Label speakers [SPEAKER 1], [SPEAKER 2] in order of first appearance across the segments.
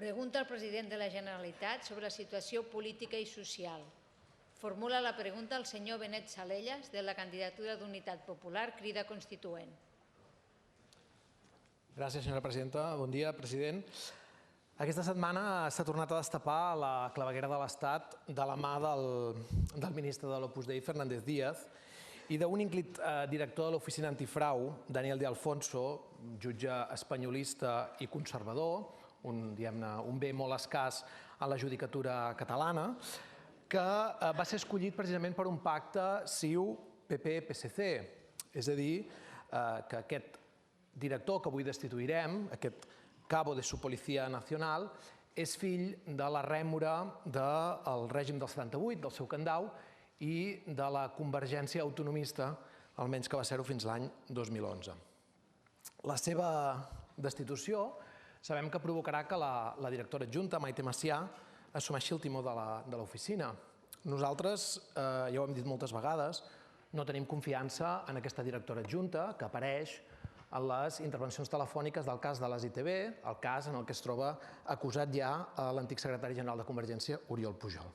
[SPEAKER 1] Pregunta al president de la Generalitat sobre la situació política i social. Formula la pregunta el senyor Benet Salellas, de la candidatura d'Unitat Popular, Crida Constituent.
[SPEAKER 2] Gràcies, senyora presidenta. Bon dia, president. Aquesta setmana s'ha tornat a destapar la claveguera de l'Estat de la mà del ministre de l'Opus Dei, Fernández Díaz, i d'un ínclit director de l'Oficina Antifrau, Daniel de Alfonso, jutge espanyolista i conservador, un bé molt escàs en la judicatura catalana, que va ser escollit precisament per un pacte CiU-PP-PSC. És a dir, que aquest director que avui destituirem, aquest cabo de su Policía Nacional, és fill de la rèmora del règim del 78, del seu candau, i de la convergència autonomista, almenys que va ser-ho fins l'any 2011. La seva destitució sabem que provocarà que la directora adjunta, Maite Masià, assumeixi el timó de l'oficina. Nosaltres, ja ho hem dit moltes vegades, no tenim confiança en aquesta directora adjunta que apareix en les intervencions telefòniques del cas de les ITV, el cas en el que es troba acusat ja l'antic secretari general de Convergència, Oriol Pujol.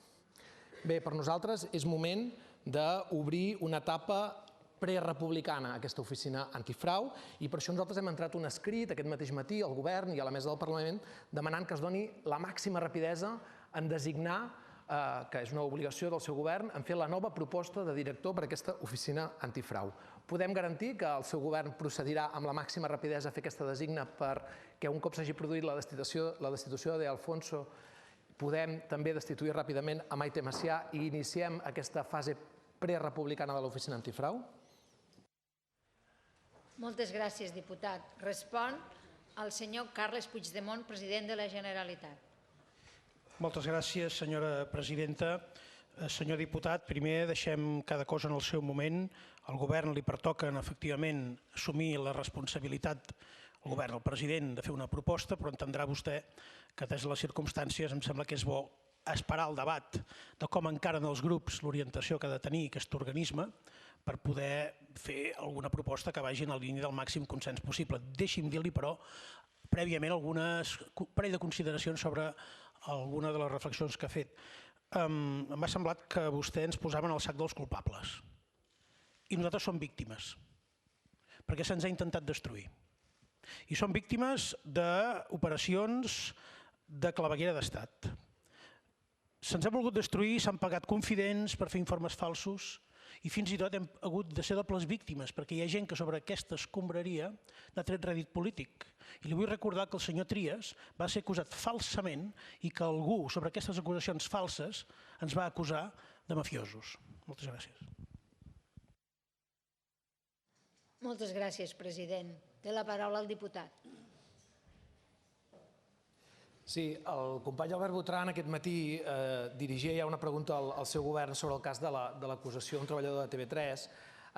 [SPEAKER 2] Bé, per nosaltres és moment d'obrir una etapa prerepublicana a aquesta oficina antifrau i per això nosaltres hem entrat un escrit aquest mateix matí al govern i a la mesa del Parlament demanant que es doni la màxima rapidesa en designar, que és una obligació del seu govern, en fer la nova proposta de director per a aquesta oficina antifrau. Podem garantir que el seu govern procedirà amb la màxima rapidesa a fer aquesta designa perquè un cop s'hagi produït la destitució de Alfonso podem també destituir ràpidament a Maite Masià i iniciem aquesta fase prerepublicana de l'oficina antifrau?
[SPEAKER 1] Moltes gràcies, diputat. Respon el senyor Carles Puigdemont, president de la Generalitat.
[SPEAKER 3] Moltes gràcies, senyora presidenta. Senyor diputat, primer deixem cada cosa en el seu moment. Al govern li pertoca, efectivament, assumir la responsabilitat, al govern, al president, de fer una proposta, però entendrà vostè que, des de les circumstàncies, em sembla que és bo esperar el debat de com encaren els grups l'orientació que ha de tenir aquest organisme per poder fer alguna proposta que vagi en la línia del màxim consens possible. Deixi'm dir-li, però, prèviament algunes parell de consideracions sobre alguna de les reflexions que ha fet. M'ha semblat que vostè ens posava en el sac dels culpables. I nosaltres som víctimes, perquè se'ns ha intentat destruir. I som víctimes d'operacions de claveguera d'estat. Se'ns ha volgut destruir, s'han pagat confidents per fer informes falsos i fins i tot hem hagut de ser dobles víctimes perquè hi ha gent que sobre aquesta escombraria n'ha tret rèdit polític. I li vull recordar que el senyor Trias va ser acusat falsament i que algú sobre aquestes acusacions falses ens va acusar de mafiosos. Moltes gràcies.
[SPEAKER 1] Moltes gràcies, president. Té la paraula el diputat.
[SPEAKER 2] Sí, el company Albert Botran aquest matí dirigia ja una pregunta al seu govern sobre el cas de l'acusació d'un treballador de TV3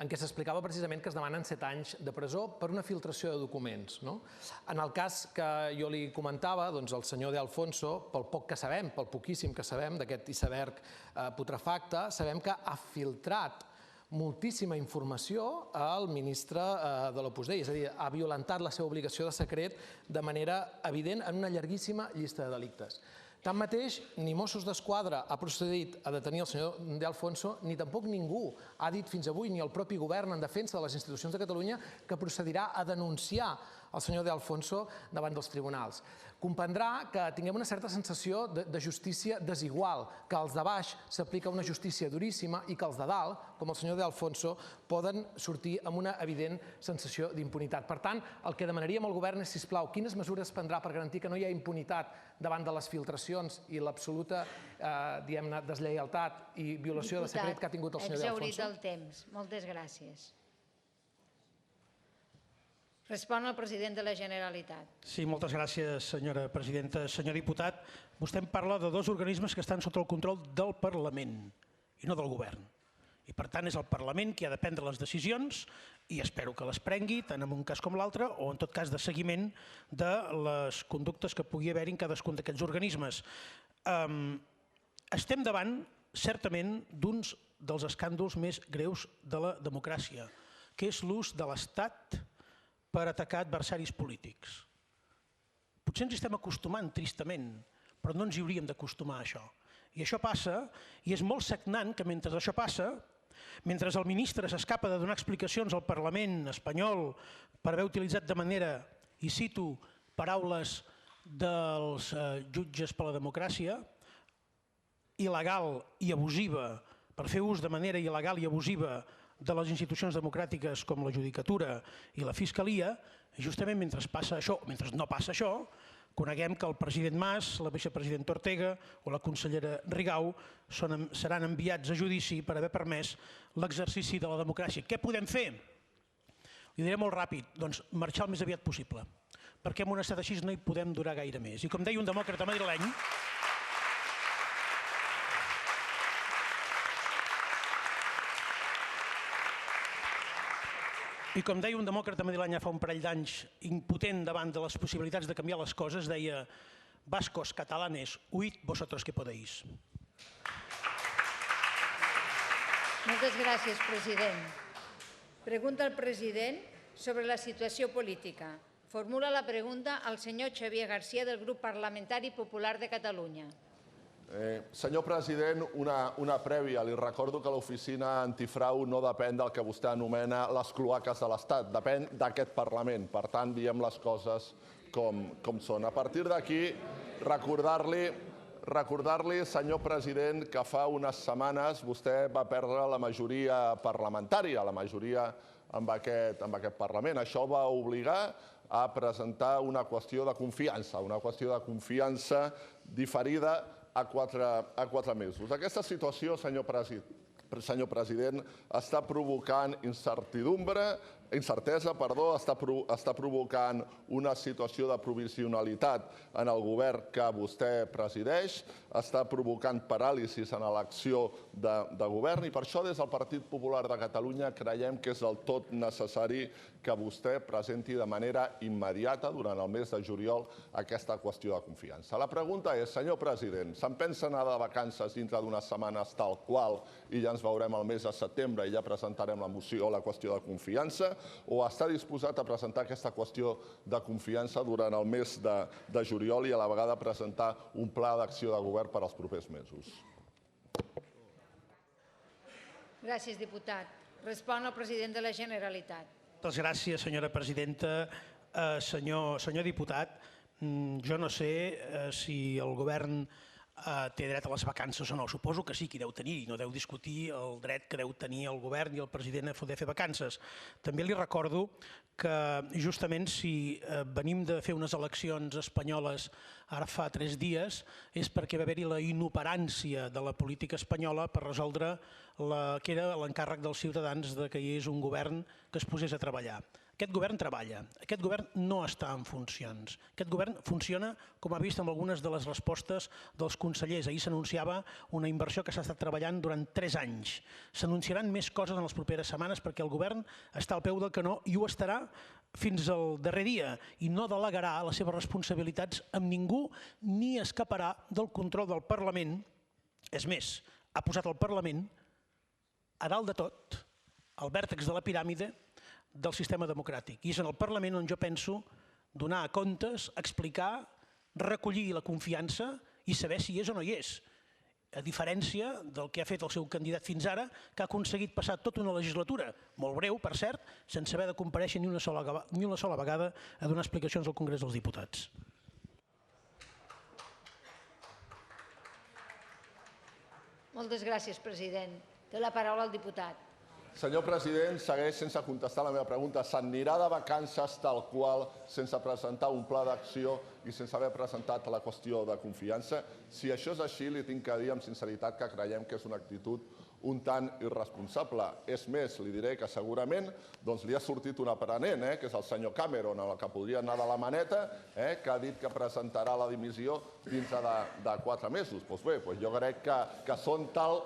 [SPEAKER 2] en què s'explicava precisament que es demanen 7 anys de presó per una filtració de documents. En el cas que jo li comentava, doncs el senyor De Alfonso, pel poc que sabem, pel poquíssim que sabem d'aquest iceberg putrefacte, sabem que ha filtrat moltíssima informació al ministre de l'Opus Dei, és a dir, ha violentat la seva obligació de secret de manera evident en una llarguíssima llista de delictes. Tanmateix, ni Mossos d'Esquadra ha procedit a detenir el senyor De Alfonso, ni tampoc ningú ha dit fins avui, ni el propi govern en defensa de les institucions de Catalunya, que procedirà a denunciar el senyor De Alfonso davant dels tribunals. Comprendrà que tinguem una certa sensació de justícia desigual, que als de baix s'aplica una justícia duríssima i que els de dalt, com el senyor De Alfonso, poden sortir amb una evident sensació d'impunitat. Per tant, el que demanaríem al govern és, sisplau, quines mesures prendrà per garantir que no hi ha impunitat davant de les filtracions i l'absoluta deslleialtat i violació de secret que ha tingut el senyor De Alfonso?
[SPEAKER 1] Exhaurit el temps. Moltes gràcies. Respon el president de la Generalitat.
[SPEAKER 3] Sí, moltes gràcies, senyora presidenta. Senyor diputat, vostè em parla de dos organismes que estan sota el control del Parlament i no del govern. I per tant és el Parlament qui ha de prendre les decisions i espero que les prengui tant en un cas com l'altre o en tot cas de seguiment de les conductes que pugui haver-hi en cadascun d'aquests organismes. Estem davant, certament, d'uns dels escàndols més greus de la democràcia, que és l'ús de l'Estat per atacar adversaris polítics. Potser ens hi estem acostumant tristament, però no ens hi hauríem d'acostumar a això. I això passa, i és molt sagnant que mentre això passa, mentre el ministre s'escapa de donar explicacions al Parlament espanyol per haver utilitzat de manera, i cito paraules dels jutges per la democràcia, il·legal i abusiva, per fer ús de manera il·legal i abusiva de les institucions democràtiques com la judicatura i la fiscalia, justament mentre passa això, mentre no passa això, coneguem que el president Mas, la vicepresidenta Ortega o la consellera Rigau seran enviats a judici per haver permès l'exercici de la democràcia. Què podem fer? Li diré molt ràpid, doncs marxar el més aviat possible, perquè en un estat així no hi podem durar gaire més. I com deia un demòcrata madrileny, fa un parell d'anys, impotent davant de les possibilitats de canviar les coses, deia: «Vascos, catalanes, huid vosotros que podéis».
[SPEAKER 1] Moltes gràcies, president. Pregunta al president sobre la situació política. Formula la pregunta el senyor Xavier García del Grup Parlamentari Popular de Catalunya.
[SPEAKER 4] Senyor president, una prèvia. Li recordo que l'oficina antifrau no depèn del que vostè anomena les cloaques de l'Estat, depèn d'aquest Parlament. Per tant, diem les coses com són. A partir d'aquí, recordar-li, senyor president, que fa unes setmanes vostè va perdre la majoria parlamentària, la majoria en aquest Parlament. Això va obligar a presentar una qüestió de confiança diferida a 4 mesos. Aquesta situació, senyor president, està provocant incertesa, està provocant una situació de provisionalitat en el govern que vostè presideix, està provocant paràlisis en l'acció de govern i per això des del Partit Popular de Catalunya creiem que és del tot necessari que vostè presenti de manera immediata durant el mes de juliol aquesta qüestió de confiança. La pregunta és, senyor president, se'n pensa anar de vacances dintre d'unes setmanes tal qual i ja ens veurem el mes de setembre i ja presentarem la moció o la qüestió de confiança, o està disposat a presentar aquesta qüestió de confiança durant el mes de juliol i a la vegada presentar un pla d'acció de govern per als propers mesos?
[SPEAKER 1] Gràcies, diputat. Respon el president de la Generalitat.
[SPEAKER 3] Moltes gràcies, senyora presidenta. Senyor diputat, jo no sé si el govern té dret a les vacances o no. Suposo que sí que hi deu tenir, i no deu discutir el dret que deu tenir el govern i el president a poder fer vacances. També li recordo que justament si venim de fer unes eleccions espanyoles ara fa 3 dies és perquè va haver-hi la inoperància de la política espanyola per resoldre que era l'encàrrec dels ciutadans que hi hagués un govern que es posés a treballar. Aquest govern treballa, aquest govern no està en funcions. Aquest govern funciona, com ha vist amb algunes de les respostes dels consellers. Ahir s'anunciava una inversió que s'ha estat treballant durant 3 anys. S'anunciaran més coses en les properes setmanes perquè el govern està al peu del canó i ho estarà fins al darrer dia i no delegarà les seves responsabilitats amb ningú ni escaparà del control del Parlament. És més, ha posat el Parlament a dalt de tot, al vèrtex de la piràmide del sistema democràtic. I és en el Parlament on jo penso donar comptes, explicar, recollir la confiança i saber si hi és o no hi és. A diferència del que ha fet el seu candidat fins ara, que ha aconseguit passar tota una legislatura, molt breu, per cert, sense haver de comparèixer ni una sola vegada a donar explicacions al Congrés dels Diputats.
[SPEAKER 1] Moltes gràcies, president. Té la paraula el diputat.
[SPEAKER 4] Senyor president, segueix sense contestar la meva pregunta. S'anirà de vacances tal qual, sense presentar un pla d'acció i sense haver presentat la qüestió de confiança? Si això és així, li tinc que dir amb sinceritat que creiem que és una actitud un tant irresponsable. És més, li diré que segurament li ha sortit un aprenent, que és el senyor Cameron, el que podria anar de la maneta, que ha dit que presentarà la dimissió dintre de 4 mesos. Doncs bé, jo crec que són tal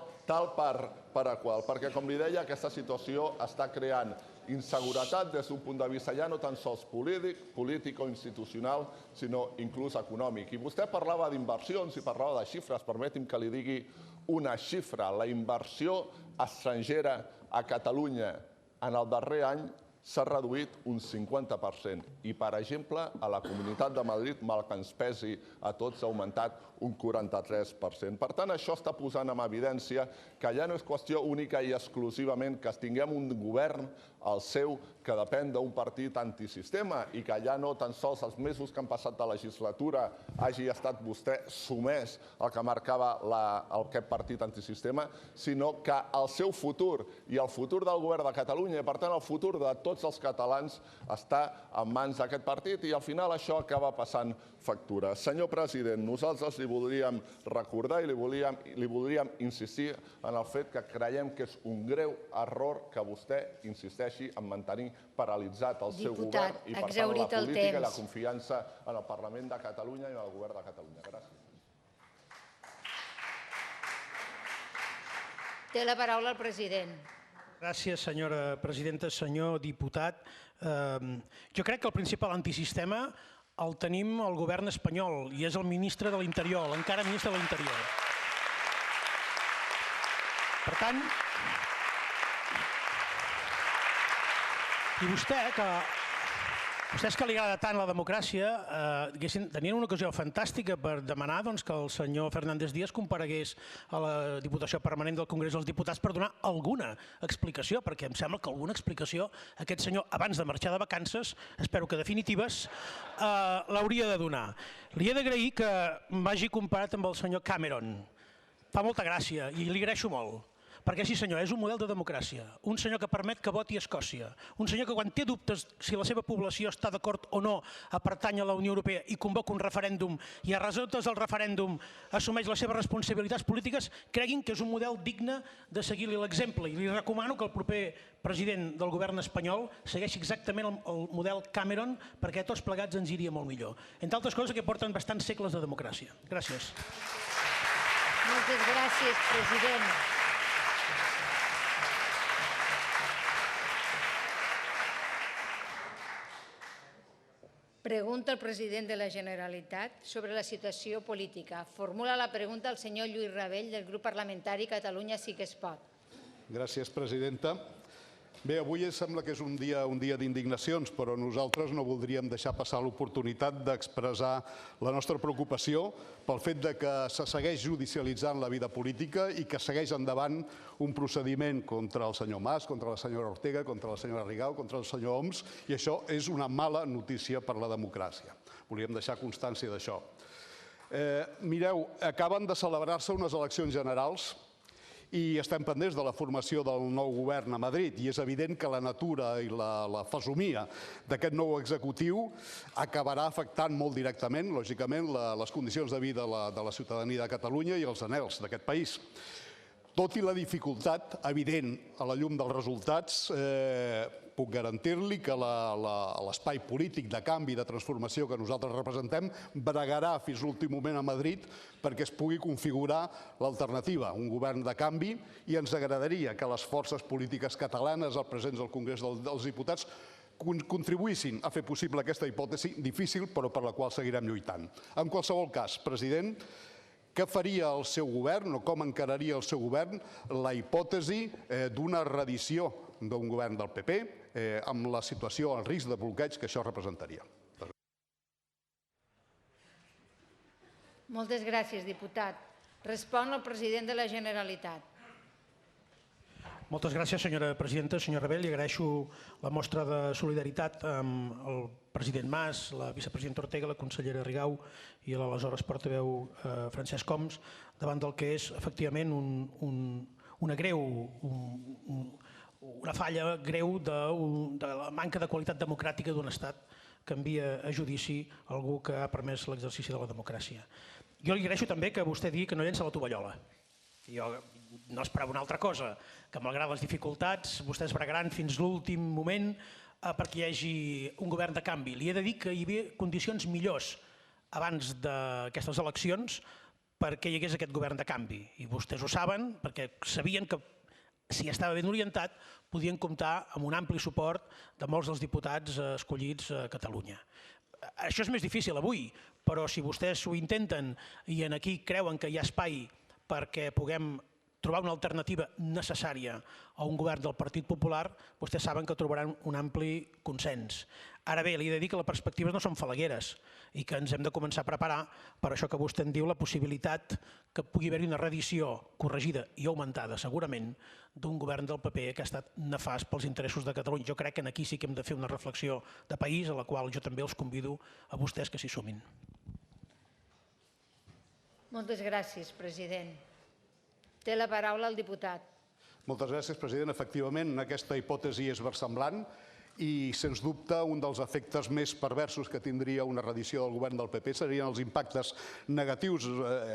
[SPEAKER 4] per a qual, perquè, com li deia, aquesta situació està creant inseguretat des d'un punt de vista ja no tan sols polític o institucional, sinó inclús econòmic. I vostè parlava d'inversions i parlava de xifres. Permeti'm que li digui una xifra. La inversió estrangera a Catalunya en el darrer any s'ha reduït un 50% i, per exemple, a la Comunitat de Madrid, mal que ens pesi a tots, ha augmentat un 43%. Per tant, això està posant en evidència que ja no és qüestió única i exclusivament que tinguem un govern, el seu, que depèn d'un partit antisistema i que ja no tan sols els mesos que han passat de legislatura hagi estat vostè sumès al que marcava aquest partit antisistema, sinó que el seu futur i el futur del govern de Catalunya i, per tant, el futur de tots els catalans està en mans d'aquest partit i, al final, això acaba passant factura. Senyor president, nosaltres li voldríem recordar i li voldríem insistir en el fet que creiem que és un greu error que vostè insisteixi en mantenir paralitzat el seu govern i, per tant, la política i la confiança en el Parlament de Catalunya i en el govern de Catalunya. Gràcies.
[SPEAKER 1] Té la paraula el president.
[SPEAKER 3] Gràcies, senyora presidenta. Senyor diputat, jo crec que el principal antisistema el tenim al govern espanyol i és el ministre de l'Interior, l'encara ministre de l'Interior. Per tant, i vostès que li agrada tant la democràcia tenien una ocasió fantàstica per demanar que el senyor Fernández Díaz comparegués a la Diputació Permanent del Congrés dels Diputats per donar alguna explicació, perquè em sembla que alguna explicació aquest senyor, abans de marxar de vacances, espero que definitives, l'hauria de donar. Li he d'agrair que m'hagi comparat amb el senyor Cameron. Fa molta gràcia i li agraeixo molt. Perquè sí, senyor, és un model de democràcia. Un senyor que permet que voti a Escòcia. Un senyor que quan té dubtes si la seva població està d'acord o no a pertànyer a la Unió Europea i convoca un referèndum i a resultes del referèndum assumeix les seves responsabilitats polítiques, creguin que és un model digne de seguir-li l'exemple. I li recomano que el proper president del govern espanyol segueixi exactament el model Cameron perquè tots plegats ens iria molt millor. Entre altres coses que porten bastants segles de democràcia. Gràcies.
[SPEAKER 1] Moltes gràcies, president. Pregunta al president de la Generalitat sobre la situació política. Formula la pregunta el senyor Lluís Rabell, del grup parlamentari Catalunya Sí que es pot.
[SPEAKER 5] Gràcies, presidenta. Bé, avui sembla que és un dia d'indignacions, però nosaltres no voldríem deixar passar l'oportunitat d'expressar la nostra preocupació pel fet que se segueix judicialitzant la vida política i que segueix endavant un procediment contra el senyor Mas, contra la senyora Ortega, contra la senyora Rigau, contra el senyor Homs, i això és una mala notícia per la democràcia. Volíem deixar constància d'això. Mireu, acaben de celebrar-se unes eleccions generals i estem pendents de la formació del nou govern a Madrid i és evident que la natura i la fesomia d'aquest nou executiu acabarà afectant molt directament, lògicament, les condicions de vida de la ciutadania de Catalunya i els anhels d'aquest país. Tot i la dificultat evident a la llum dels resultats, puc garantir-li que l'espai polític de canvi i de transformació que nosaltres representem bregarà fins a l'últim moment a Madrid perquè es pugui configurar l'alternativa, un govern de canvi, i ens agradaria que les forces polítiques catalanes, el presents al Congrés dels Diputats, contribuïssin a fer possible aquesta hipòtesi difícil però per la qual seguirem lluitant. En qualsevol cas, president, què faria el seu govern o com encararia el seu govern la hipòtesi d'una reedició d'un govern del PP amb la situació, el risc de bloqueig que això representaria?
[SPEAKER 1] Moltes gràcies, diputat. Respon el president de la Generalitat.
[SPEAKER 3] Moltes gràcies, senyora presidenta. Senyor Rabell, li agraeixo la mostra de solidaritat amb el president Mas, la vicepresidenta Ortega, la consellera Rigau i l'aleshores portaveu Francesc Homs davant del que és, efectivament, una falla greu de la manca de qualitat democràtica d'un estat que envia a judici algú que ha permès l'exercici de la democràcia. Jo li agraeixo també que vostè digui que no llença la tovallola. Jo no esperava una altra cosa, que malgrat les dificultats vostès bregaran fins l'últim moment perquè hi hagi un govern de canvi. Li he de dir que hi havia condicions millors abans d'aquestes eleccions perquè hi hagués aquest govern de canvi. I vostès ho saben perquè sabien que si estava ben orientat podien comptar amb un ampli suport de molts dels diputats escollits a Catalunya. Això és més difícil avui, però si vostès ho intenten i aquí creuen que hi ha espai perquè puguem trobar una alternativa necessària a un govern del Partit Popular, vostès saben que trobaran un ampli consens. Ara bé, li he de dir que les perspectives no són falagueres i que ens hem de començar a preparar per això que vostè en diu la possibilitat que pugui haver-hi una reedició corregida i augmentada, segurament, d'un govern del PP que ha estat nefast pels interessos de Catalunya. Jo crec que aquí sí que hem de fer una reflexió de país a la qual jo també els convido a vostès que s'hi sumin.
[SPEAKER 1] Moltes gràcies, president. Té la paraula el diputat.
[SPEAKER 5] Moltes gràcies, president. Efectivament, aquesta hipòtesi és versemblant i, sens dubte, un dels efectes més perversos que tindria una reedició del govern del PP serien els impactes negatius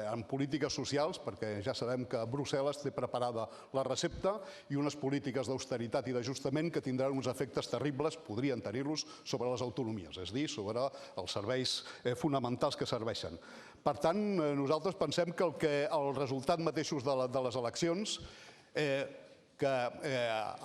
[SPEAKER 5] en polítiques socials, perquè ja sabem que Brussel·les té preparada la recepta, i unes polítiques d'austeritat i d'ajustament que tindran uns efectes terribles, podrien tenir-los, sobre les autonomies, és a dir, sobre els serveis fonamentals que serveixen. Per tant, nosaltres pensem que el resultat mateixos de les eleccions que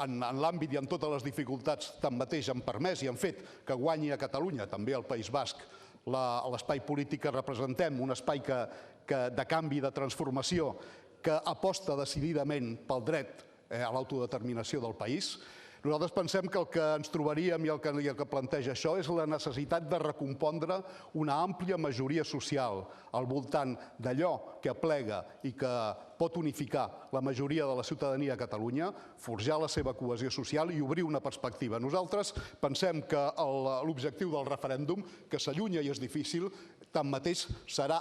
[SPEAKER 5] en l'àmbit i en totes les dificultats tanmateix han permès i han fet que guanyi a Catalunya, també al País Basc, l'espai polític que representem, un espai de canvi, de transformació, que aposta decididament pel dret a l'autodeterminació del país. Nosaltres pensem que el que ens trobaríem i el que planteja això és la necessitat de recompondre una àmplia majoria social al voltant d'allò que aplega i que pot unificar la majoria de la ciutadania a Catalunya, forjar la seva cohesió social i obrir una perspectiva. Nosaltres pensem que l'objectiu del referèndum, que s'allunya i és difícil, tanmateix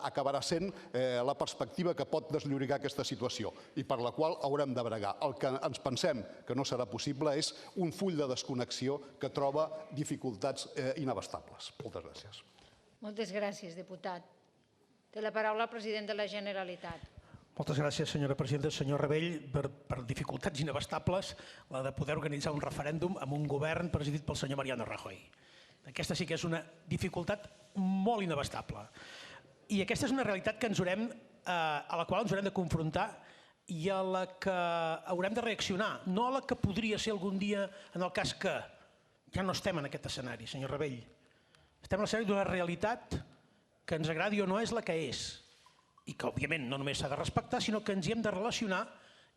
[SPEAKER 5] acabarà sent la perspectiva que pot desllorigar aquesta situació i per la qual haurem de bregar. El que ens pensem que no serà possible és un full de desconnexió que troba dificultats inabastables. Moltes gràcies.
[SPEAKER 1] Moltes gràcies, diputat. Té la paraula el president de la Generalitat.
[SPEAKER 3] Moltes gràcies, senyora presidenta. Senyor Rabell, per dificultats inabastables, la de poder organitzar un referèndum amb un govern presidit pel senyor Mariano Rajoy. Aquesta sí que és una dificultat molt inabastable. I aquesta és una realitat a la qual ens haurem de confrontar i a la que haurem de reaccionar, no a la que podria ser algun dia en el cas que ja no estem en aquest escenari, senyor Rabell. Estem en l'escenari d'una realitat que ens agradi o no és la que és i que, òbviament, no només s'ha de respectar, sinó que ens hi hem de relacionar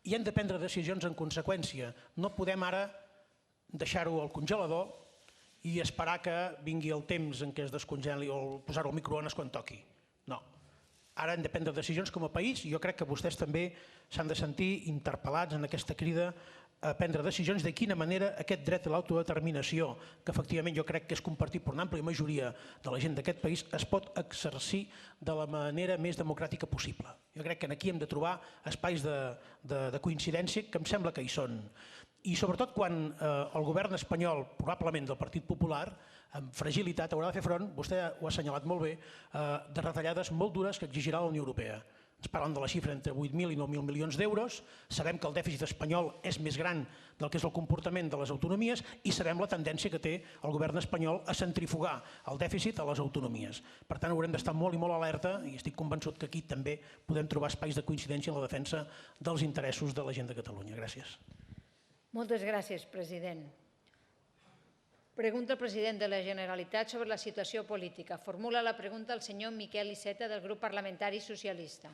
[SPEAKER 3] i hem de prendre decisions en conseqüència. No podem ara deixar-ho al congelador i esperar que vingui el temps en què es descongeli o posar-ho al microones quan toqui. No. Ara hem de prendre decisions com a país i jo crec que vostès també s'han de sentir interpel·lats en aquesta crida a prendre decisions de quina manera aquest dret a l'autodeterminació, que efectivament jo crec que és compartit per una àmplia majoria de la gent d'aquest país, es pot exercir de la manera més democràtica possible. Jo crec que aquí hem de trobar espais de coincidència que em sembla que hi són. I sobretot quan el govern espanyol, probablement del Partit Popular, amb fragilitat haurà de fer front, vostè ho ha assenyalat molt bé, de retallades molt dures que exigirà la Unió Europea. Ens parlen de la xifra entre 8.000 i 9.000 milions d'euros, sabem que el dèficit espanyol és més gran del que és el comportament de les autonomies i sabem la tendència que té el govern espanyol a centrifugar el dèficit a les autonomies. Per tant, haurem d'estar molt i molt alerta i estic convençut que aquí també podem trobar espais de coincidència en la defensa dels interessos de la gent de Catalunya. Gràcies.
[SPEAKER 1] Moltes gràcies, president. Pregunta el president de la Generalitat sobre la situació política. Formula la pregunta el senyor Miquel Iceta, del grup parlamentari socialista.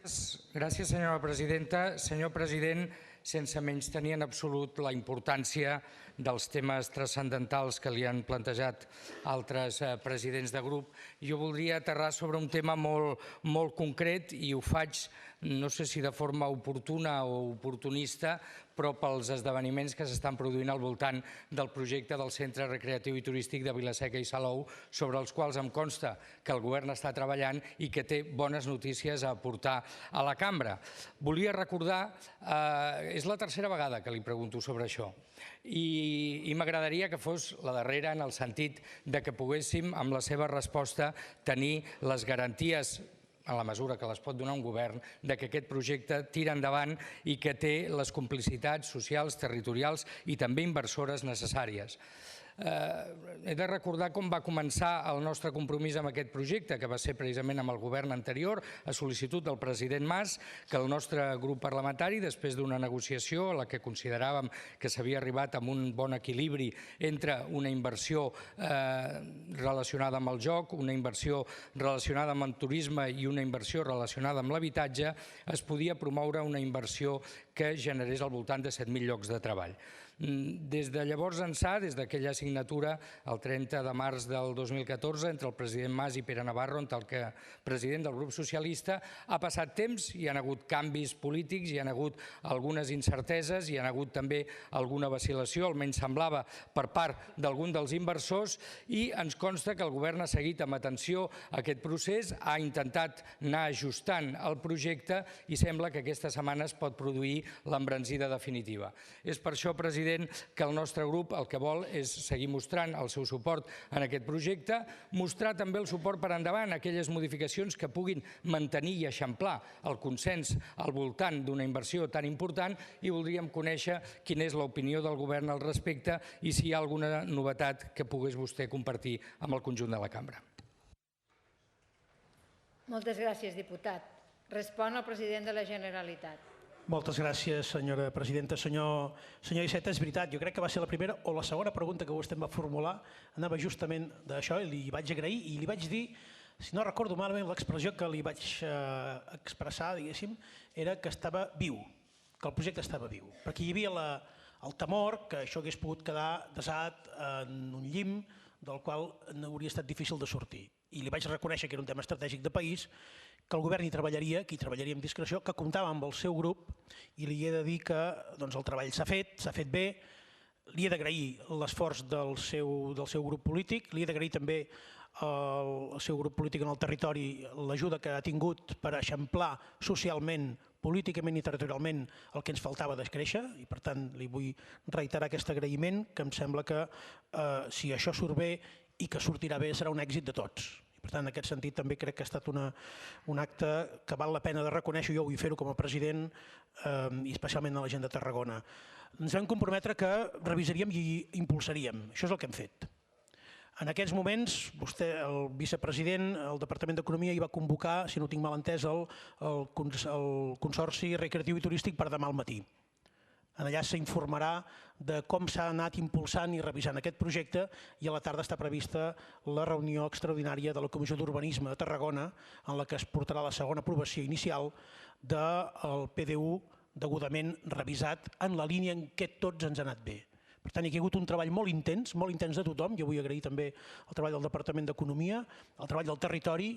[SPEAKER 6] Gràcies, senyora presidenta. Senyor president, sense menystenir en absolut la importància dels temes transcendentals que li han plantejat altres presidents de grup, jo voldria aterrar sobre un tema molt concret i ho faig, no sé si de forma oportuna o oportunista, però pels esdeveniments que s'estan produint al voltant del projecte del Centre Recreatiu i Turístic de Vila-seca i Salou, sobre els quals em consta que el govern està treballant i que té bones notícies a aportar a la cambra. Volia recordar, és la tercera vegada que li pregunto sobre això, i m'agradaria que fos la darrera en el sentit que poguéssim, amb la seva resposta, tenir les garanties, en la mesura que les pot donar un govern, que aquest projecte tira endavant i que té les complicitats socials, territorials i també inversores necessàries. he de recordar com va començar el nostre compromís amb aquest projecte, que va ser precisament amb el govern anterior, a sol·licitud del president Mas, que el nostre grup parlamentari, després d'una negociació a la que consideràvem que s'havia arribat amb un bon equilibri entre una inversió relacionada amb el joc, una inversió relacionada amb el turisme i una inversió relacionada amb l'habitatge, es podia promoure una inversió que generés al voltant de 7.000 llocs de treball. Des de llavors ençà, des d'aquella signatura, el 30 de març del 2014, entre el president Mas i Pere Navarro, entre el president del grup socialista, ha passat temps, hi ha hagut canvis polítics, hi ha hagut algunes incerteses, hi ha hagut també alguna vacil·lació, almenys semblava, per part d'algun dels inversors, i ens consta que el govern ha seguit amb atenció aquest procés, ha intentat anar ajustant el projecte i sembla que aquesta setmana es pot produir l'embranzida definitiva. És per això, president, que el nostre grup el que vol és seguir mostrant el seu suport en aquest projecte, mostrar també el suport per endavant a aquelles modificacions que puguin mantenir i eixamplar el consens al voltant d'una inversió tan important, i voldríem conèixer quina és l'opinió del govern al respecte i si hi ha alguna novetat que pogués vostè compartir amb el conjunt de la cambra.
[SPEAKER 1] Moltes gràcies, diputat. Respon el president de la Generalitat.
[SPEAKER 3] Moltes gràcies, senyora presidenta. Senyor Iceta, és veritat, jo crec que va ser la primera o la segona pregunta que vostè em va formular, anava justament d'això i li vaig agrair i li vaig dir, si no recordo malament, l'expressió que li vaig expressar, diguéssim, era que estava viu, que el projecte estava viu, perquè hi havia el temor que això hagués pogut quedar desat en un llim del qual hauria estat difícil de sortir. I li vaig reconèixer que era un tema estratègic de país, que el govern hi treballaria, que hi treballaria amb discreció, que comptava amb el seu grup, i li he de dir que el treball s'ha fet bé, li he d'agrair l'esforç del seu grup polític, li he d'agrair també al seu grup polític en el territori l'ajuda que ha tingut per eixamplar socialment, políticament i territorialment el que ens faltava descréixer, i per tant li vull reiterar aquest agraïment, que em sembla que si això surt bé i que sortirà bé serà un èxit de tots. Per tant, en aquest sentit també crec que ha estat un acte que val la pena de reconèixer, jo vull fer-ho com a president i especialment a la gent de Tarragona. Ens vam comprometre que revisaríem i impulsaríem, això és el que hem fet. En aquests moments, vostè, el vicepresident, el Departament d'Economia hi va convocar, si no tinc mal entès, el Consorci Recreatiu i Turístic per demà al matí. Allà s'informarà de com s'ha anat impulsant i revisant aquest projecte, i a la tarda està prevista la reunió extraordinària de la Comissió d'Urbanisme de Tarragona, en la que es portarà la segona aprovació inicial del PDU degudament revisat en la línia en què tots ens ha anat bé. Per tant, hi ha hagut un treball molt intens de tothom. Jo vull agrair també el treball del Departament d'Economia, el treball del territori,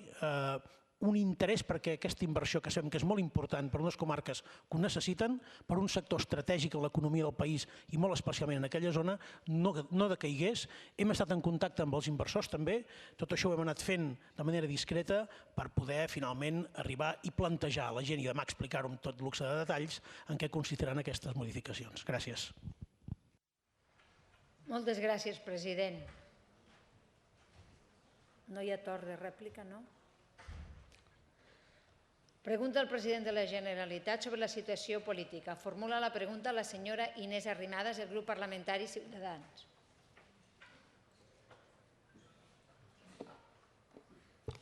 [SPEAKER 3] un interès perquè aquesta inversió, que sabem que és molt important per unes comarques que ho necessiten, per un sector estratègic en l'economia del país i molt especialment en aquella zona, no decaigués. Hem estat en contacte amb els inversors també, tot això ho hem anat fent de manera discreta per poder finalment arribar i plantejar a la gent i demà explicar-ho amb tot luxe de detalls en què consistiran aquestes modificacions. Gràcies.
[SPEAKER 1] Moltes gràcies, president. No hi ha torn de rèplica, no? Pregunta al president de la Generalitat sobre la situació política. Formula la pregunta la senyora Inés Arrimadas, del grup parlamentari Ciutadans.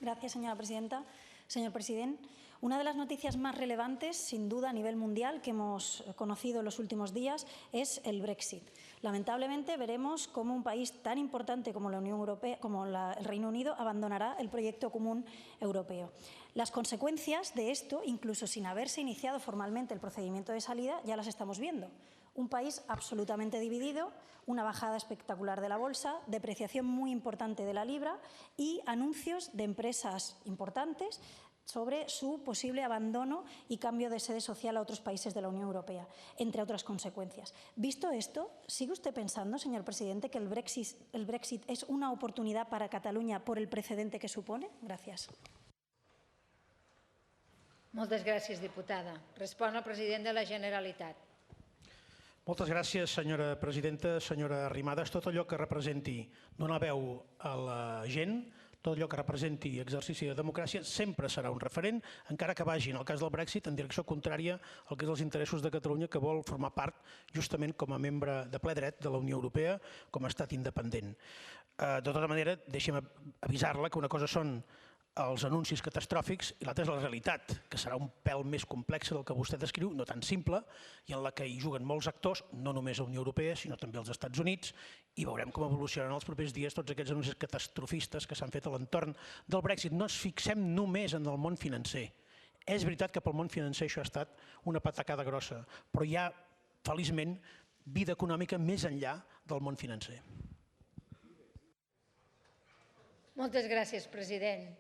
[SPEAKER 7] Gracias, señora presidenta. Señor presidente, una de las noticias más relevantes, sin duda, a nivel mundial que hemos conocido en los últimos días es el Brexit. Lamentablemente, veremos cómo un país tan importante como la Unión Europea, como el Reino Unido, abandonará el proyecto común europeo. Las consecuencias de esto, incluso sin haberse iniciado formalmente el procedimiento de salida, ya las estamos viendo. Un país absolutamente dividido, una bajada espectacular de la bolsa, depreciación muy importante de la libra y anuncios de empresas importantes sobre su posible abandono y cambio de sede social a otros países de la Unión Europea, entre otras consecuencias. Visto esto, ¿sigue usted pensando, señor presidente, que el Brexit es una oportunidad para Cataluña por el precedente que supone? Gracias.
[SPEAKER 1] Moltes gràcies, diputada. Respon el president de la Generalitat.
[SPEAKER 3] Moltes gràcies, senyora presidenta. Senyora Arrimadas, tot allò que representi donar veu a la gent, tot allò que representi exercici de democràcia sempre serà un referent, encara que vagi, en el cas del Brexit, en direcció contrària al que és els interessos de Catalunya, que vol formar part justament com a membre de ple dret de la Unió Europea, com a estat independent. De tota manera, deixem avisar-la que una cosa són els anuncis catastròfics i l'altra és la realitat, que serà un pèl més complexa del que vostè descriu, no tan simple, i en la que hi juguen molts actors, no només la Unió Europea, sinó també els Estats Units, i veurem com evolucionaran els propers dies tots aquests anuncis catastrofistes que s'han fet a l'entorn del Brexit. No ens fixem només en el món financer. És veritat que pel món financer això ha estat una patacada grossa, però hi ha, feliçment, vida econòmica més enllà del món financer.
[SPEAKER 1] Moltes gràcies, president.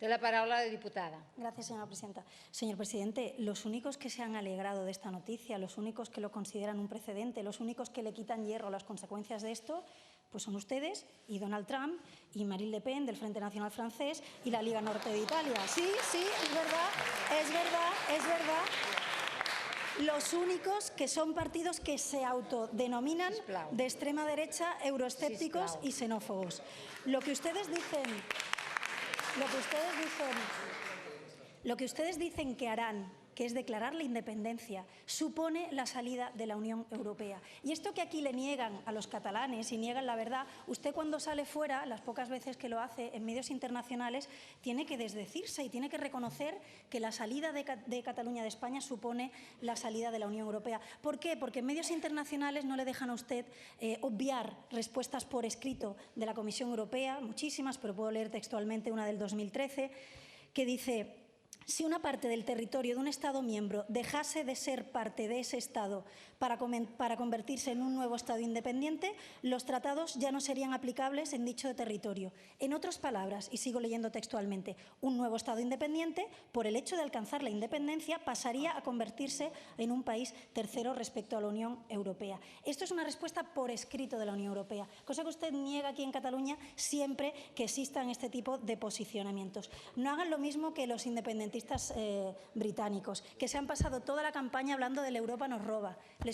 [SPEAKER 1] De la palabra la diputada.
[SPEAKER 7] Gracias, señora presidenta. Señor presidente, los únicos que se han alegrado de esta noticia, los únicos que lo consideran un precedente, los únicos que le quitan hierro a las consecuencias de esto, pues son ustedes y Donald Trump y Marine Le Pen del Frente Nacional Francés y la Liga Norte de Italia. Sí, es verdad, es verdad, es verdad. Los únicos que son partidos que se autodenominan de extrema derecha, euroescépticos y xenófobos. Lo que ustedes dicen que harán, que es declarar la independencia, supone la salida de la Unión Europea. Y esto que aquí le niegan a los catalanes y niegan la verdad, usted cuando sale fuera, las pocas veces que lo hace en medios internacionales, tiene que desdecirse y tiene que reconocer que la salida de Cataluña de España supone la salida de la Unión Europea. ¿Por qué? Porque en medios internacionales no le dejan a usted obviar respuestas por escrito de la Comisión Europea, muchísimas, pero puedo leer textualmente una del 2013, que dice: si una parte del territorio de un Estado miembro dejase de ser parte de ese Estado para convertirse en un nuevo Estado independiente, los tratados ya no serían aplicables en dicho territorio. En otras palabras, y sigo leyendo textualmente, un nuevo Estado independiente, por el hecho de alcanzar la independencia, pasaría a convertirse en un país tercero respecto a la Unión Europea. Esto es una respuesta por escrito de la Unión Europea, cosa que usted niega aquí en Cataluña siempre que existan este tipo de posicionamientos. No hagan lo mismo que los independentistas británicos, que se han pasado toda la campaña hablando de la Europa nos roba. ¿Le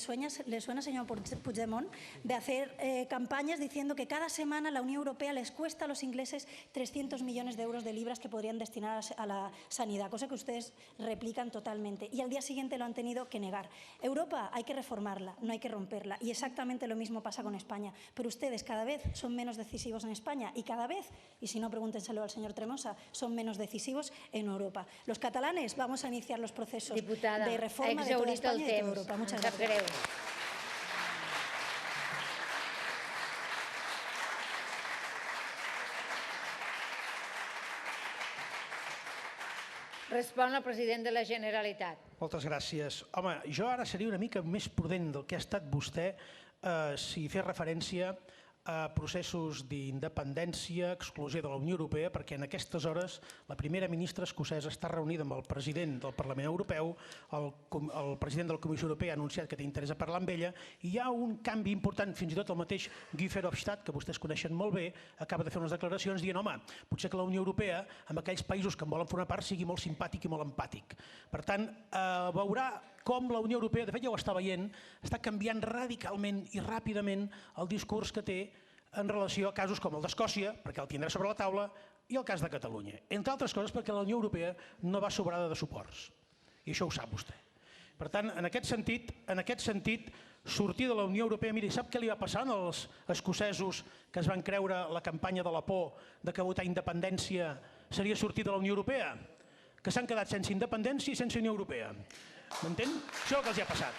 [SPEAKER 7] suena, señor Puigdemont, de hacer campañas diciendo que cada semana la Unión Europea les cuesta a los ingleses 300 millones de euros de libras que podrían destinar a la sanidad, cosa que ustedes replican totalmente, y al día siguiente lo han tenido que negar? Europa hay que reformarla, no hay que romperla, y exactamente lo mismo pasa con España, pero ustedes cada vez son menos decisivos en España y cada vez, y si no pregúntenselo al señor Tremosa, son menos decisivos en Europa. Los catalanes vamos a iniciar los procesos de reforma de toda España y de toda Europa. Muchas gracias.
[SPEAKER 1] Respon el president de la Generalitat.
[SPEAKER 3] Moltes gràcies. Home, jo ara seria una mica més prudent del que ha estat vostè si fes referència a processos d'independència, exclusió de la Unió Europea, perquè en aquestes hores la primera ministra escocesa està reunida amb el president del Parlament Europeu, el president de la Comissió Europea ha anunciat que té interès a parlar amb ella, i hi ha un canvi important, fins i tot el mateix Guy Verhofstadt, que vostès coneixen molt bé, acaba de fer unes declaracions dient: home, potser que la Unió Europea, amb aquells països que en volen formar part, sigui molt simpàtic i molt empàtic. Per tant, veurà com la Unió Europea, de fet ja ho està veient, està canviant radicalment i ràpidament el discurs que té en relació a casos com el d'Escòcia, perquè el tindrà sobre la taula, i el cas de Catalunya. Entre altres coses perquè la Unió Europea no va sobrada de suports. I això ho sap vostè. Per tant, en aquest sentit, sortir de la Unió Europea... Miri, sap què li va passar als escocesos que es van creure la campanya de la por de que votar independència seria sortir de la Unió Europea? Que s'han quedat sense independència i sense Unió Europea. M'entén? Això és el que els ha passat.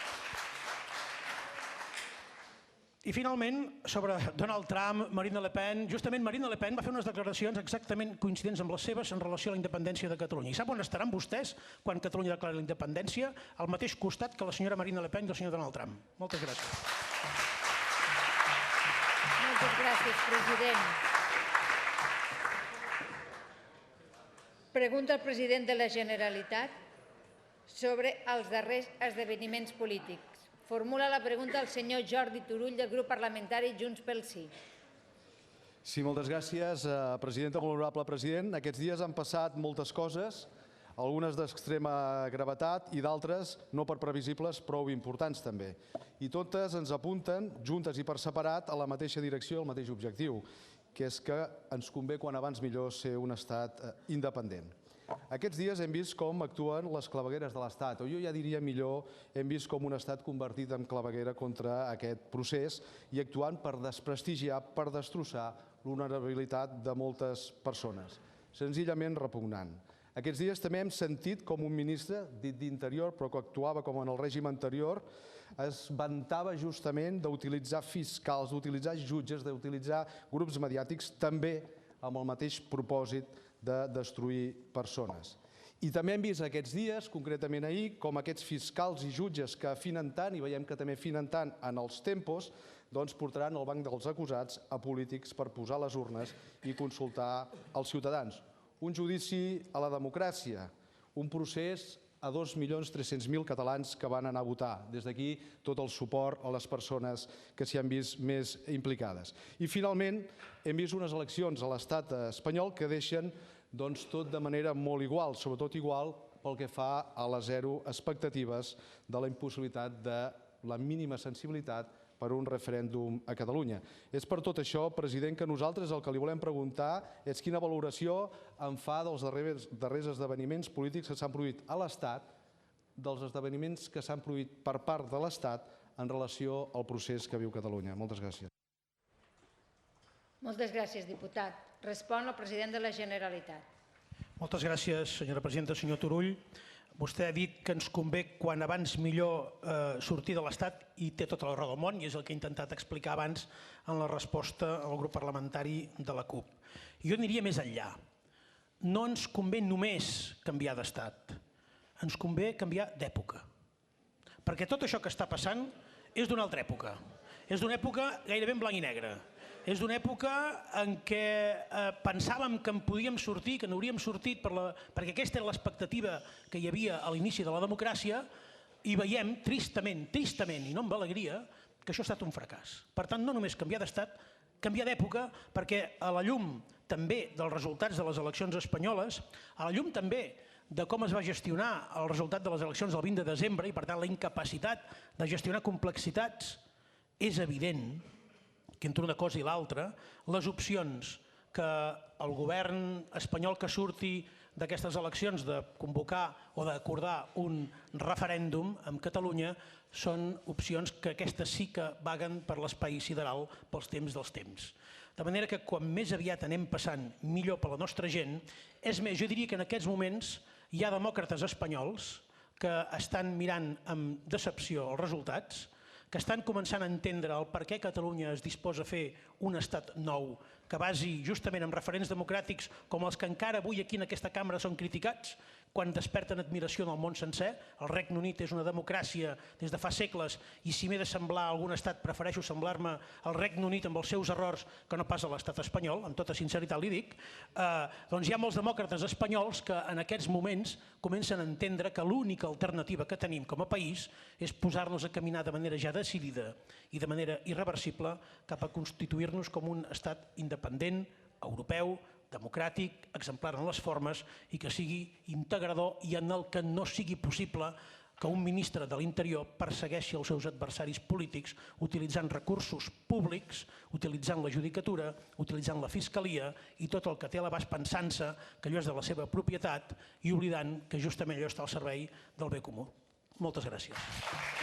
[SPEAKER 3] I finalment, sobre Donald Trump, Marine Le Pen, justament Marine Le Pen va fer unes declaracions exactament coincidents amb les seves en relació a la independència de Catalunya. I sap on estaran vostès quan Catalunya declari la independència? Al mateix costat que la senyora Marine Le Pen i el senyor Donald Trump. Moltes gràcies.
[SPEAKER 1] Moltes gràcies, president. Pregunta al president de la Generalitat sobre els darrers esdeveniments polítics. Formula la pregunta el senyor Jordi Turull, del grup parlamentari Junts pel Sí.
[SPEAKER 8] Sí, moltes gràcies, presidenta. Molt honorable president. Aquests dies han passat moltes coses, algunes d'extrema gravetat i d'altres no per previsibles, prou importants també. I totes ens apunten, juntes i per separat, a la mateixa direcció, al mateix objectiu, que és que ens convé quan abans millor ser un estat independent. Aquests dies hem vist com actuen les clavegueres de l'Estat, o jo ja diria millor, hem vist com un estat convertit en claveguera contra aquest procés i actuant per desprestigiar, per destrossar l'honorabilitat de moltes persones. Senzillament repugnant. Aquests dies també hem sentit com un ministre, dit d'Interior, però que actuava com en el règim anterior, es vantava justament d'utilitzar fiscals, d'utilitzar jutges, d'utilitzar grups mediàtics, també amb el mateix propòsit de destruir persones. I també hem vist aquests dies, concretament ahir, com aquests fiscals i jutges que afinen tant, i veiem que també afinen tant en els tempos, doncs portaran al banc dels acusats a polítics per posar les urnes i consultar els ciutadans. Un judici a la democràcia, un procés a 2.300.000 catalans que van anar a votar. Des d'aquí tot el suport a les persones que s'hi han vist més implicades. I finalment hem vist unes eleccions a l'estat espanyol que deixen tot de manera molt igual, sobretot igual pel que fa a les zero expectatives de la impossibilitat de la mínima sensibilitat per un referèndum a Catalunya. És per tot això, president, que nosaltres el que li volem preguntar és quina valoració en fa dels darrers esdeveniments polítics que s'han produït a l'Estat, dels esdeveniments que s'han produït per part de l'Estat en relació al procés que viu Catalunya. Moltes gràcies.
[SPEAKER 1] Moltes gràcies, diputat. Respon el president de la Generalitat.
[SPEAKER 3] Moltes gràcies, senyora presidenta. Senyor Turull, vostè ha dit que ens convé quan abans millor sortir de l'Estat i té tota la raó del món i és el que he intentat explicar abans en la resposta al grup parlamentari de la CUP. Jo aniria més enllà. No ens convé només canviar d'estat, ens convé canviar d'època. Perquè tot això que està passant és d'una altra època. És d'una època gairebé en blanc i negre. És d'una època en què pensàvem que en podíem sortir, que n'hauríem sortit, perquè aquesta era l'expectativa que hi havia a l'inici de la democràcia, i veiem tristament, i no amb alegria, que això ha estat un fracàs. Per tant, no només canviar d'estat, canviar d'època, perquè a la llum també dels resultats de les eleccions espanyoles, a la llum també de com es va gestionar el resultat de les eleccions del 20 de desembre i, per tant, la incapacitat de gestionar complexitats, és evident que entre una cosa i l'altra, les opcions que el govern espanyol que surti d'aquestes eleccions de convocar o d'acordar un referèndum en Catalunya són opcions que aquestes sí que vaguen per l'espai sideral pels temps dels temps. De manera que quan més aviat anem passant millor per la nostra gent, és més, jo diria que en aquests moments hi ha demòcrates espanyols que estan mirant amb decepció els resultats, que estan començant a entendre el per què Catalunya es disposa a fer un estat nou que basi justament en referents democràtics com els que encara avui aquí en aquesta cambra són criticats, quan desperten admiració en el món sencer. El Regne Unit és una democràcia des de fa segles i si m'he de semblar a algun estat prefereixo semblar-me al Regne Unit amb els seus errors que no pas a l'estat espanyol, amb tota sinceritat li dic. Doncs hi ha molts demòcrates espanyols que en aquests moments comencen a entendre que l'única alternativa que tenim com a país és posar-nos a caminar de manera ja decidida i de manera irreversible cap a constituir-nos com un estat independent, europeu, democràtic, exemplar en les formes i que sigui integrador i en el que no sigui possible que un ministre de l'Interior persegueixi els seus adversaris polítics utilitzant recursos públics, utilitzant la judicatura, utilitzant la fiscalia i tot el que té a l'abast pensant-se que allò és de la seva propietat i oblidant que justament allò està al servei del bé comú. Moltes gràcies.